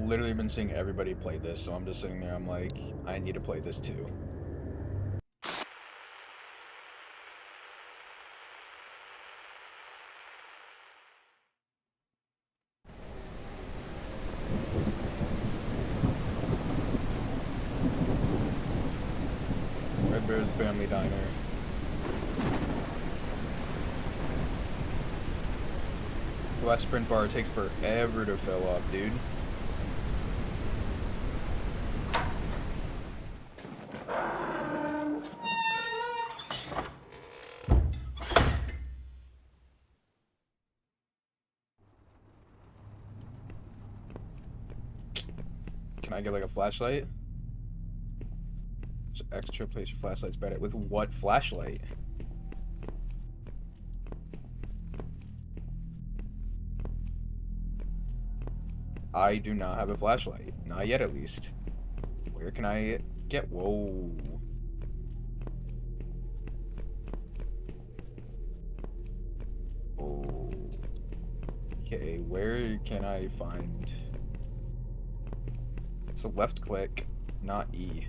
literally been seeing everybody play this, so I'm just sitting there, I'm like, I need to play this too. Fredbear's Family Diner. That sprint bar takes forever to fill up, dude. Can I get like a flashlight? Just extra, place your flashlights better. With what flashlight? I do not have a flashlight. Not yet, at least. Where can I get? Whoa. Oh. Okay, where can I find? It's a left click, not E.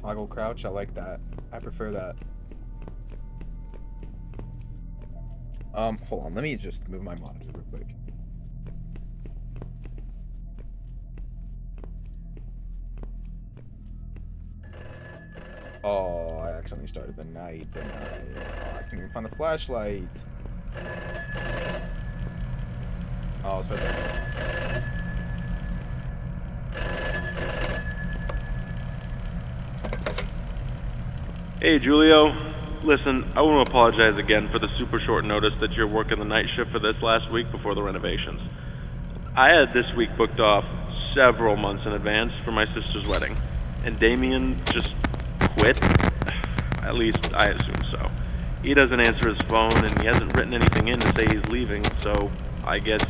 Toggle crouch, I like that. I prefer that. Hold on, let me just move my monitor real quick. Oh, I accidentally started the night, didn't I? Oh, I can't even find the flashlight. Oh, it's right there. Hey, Julio. Listen, I want to apologize again for the super short notice that you're working the night shift for this last week before the renovations. I had this week booked off several months in advance for my sister's wedding, and Damien just quit. At least I assume so. He doesn't answer his phone, and he hasn't written anything in to say he's leaving, so I guess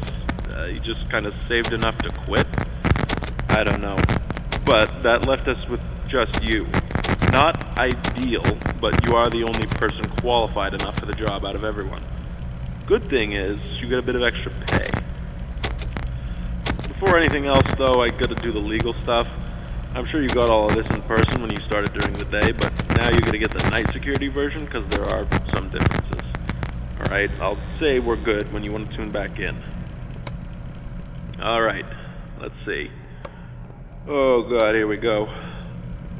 he just kind of saved enough to quit. I don't know. But that left us with just you. Not ideal, but you are the only person qualified enough for the job out of everyone. Good thing is, you get a bit of extra pay. Before anything else, though, I gotta do the legal stuff. I'm sure you got all of this in person when you started during the day, but now you gotta get the night security version, because there are some differences. Alright, I'll say we're good when you want to tune back in. Alright, let's see. Oh god, here we go.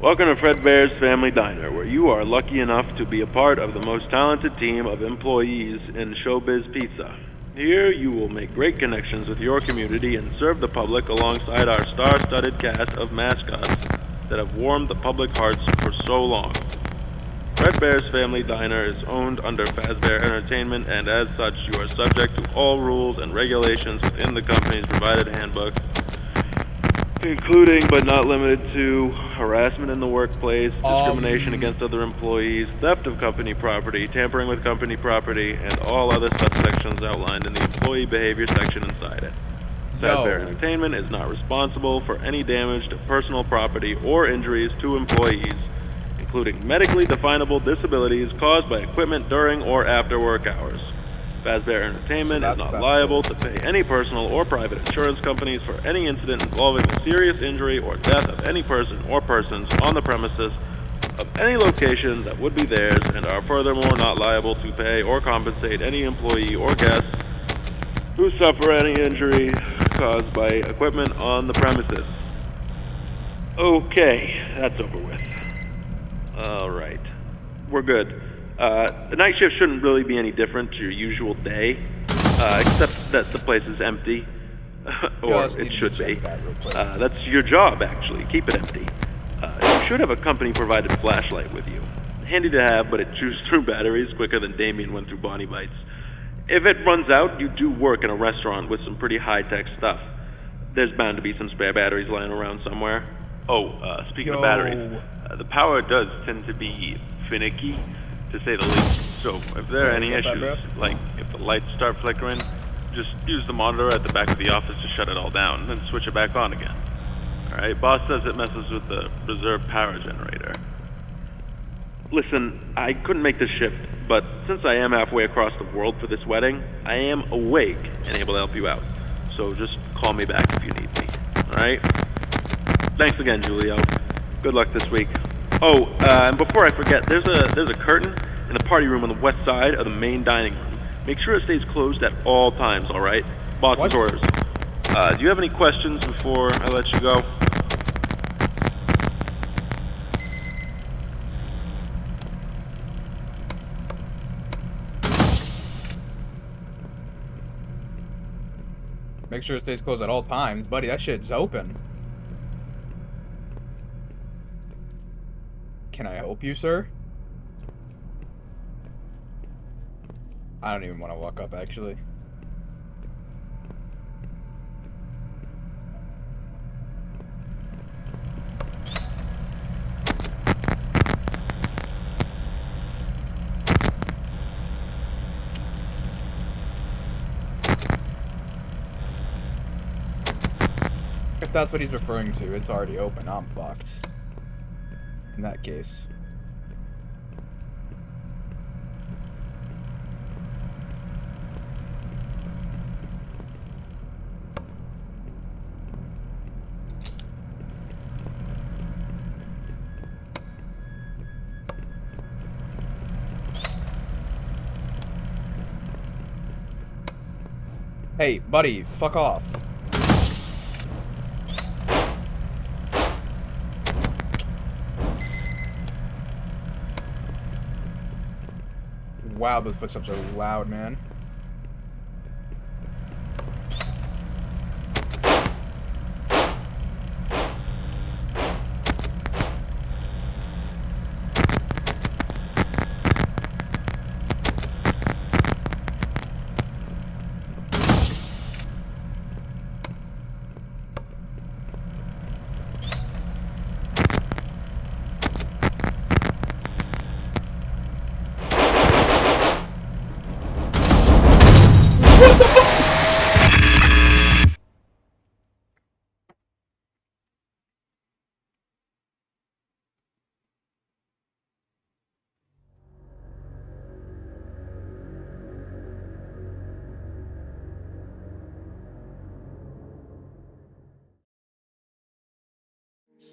Welcome to Fredbear's Family Diner, where you are lucky enough to be a part of the most talented team of employees in Showbiz Pizza. Here, you will make great connections with your community and serve the public alongside our star-studded cast of mascots that have warmed the public hearts for so long. Fredbear's Family Diner is owned under Fredbear Entertainment, and as such, you are subject to all rules and regulations within the company's provided handbook, including but not limited to harassment in the workplace, discrimination against other employees, theft of company property, tampering with company property, and all other subsections outlined in the employee behavior section inside it. Fredbear Entertainment is not responsible for any damage to personal property or injuries to employees, including medically definable disabilities caused by equipment during or after work hours. Fazbear Entertainment is not liable to pay any personal or private insurance companies for any incident involving the serious injury or death of any person or persons on the premises of any location that would be theirs, and are furthermore not liable to pay or compensate any employee or guest who suffer any injury caused by equipment on the premises. Okay, that's over with. Alright, we're good. The night shift shouldn't really be any different to your usual day, except that the place is empty. Or it should be. That's your job, actually. Keep it empty. You should have a company-provided flashlight with you. Handy to have, but it chews through batteries quicker than Damien went through Bonnie Bites. If it runs out, you do work in a restaurant with some pretty high-tech stuff. There's bound to be some spare batteries lying around somewhere. Speaking of batteries, the power does tend to be finicky, to say the least. So if there are any issues, like if the lights start flickering, just use the monitor at the back of the office to shut it all down, then switch it back on again. Alright, boss says it messes with the reserve power generator. Listen, I couldn't make this shift, but since I am halfway across the world for this wedding, I am awake and able to help you out. So just call me back if you need me. Alright? Thanks again, Julio. Good luck this week. Oh, and before I forget, there's a curtain in the party room on the west side of the main dining room. Make sure it stays closed at all times, alright? Boss's orders. Do you have any questions before I let you go? Make sure it stays closed at all times. Buddy, that shit's open. Can I help you, sir? I don't even want to walk up, actually. If that's what he's referring to, it's already open. I'm fucked. In that case. Hey, buddy, fuck off. Wow, those footsteps are loud, man.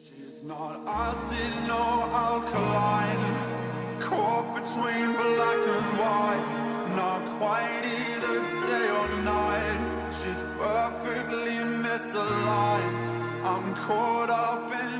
She's not acid, no alkaline, caught between black and white, not quite either day or night. She's perfectly misaligned. I'm caught up in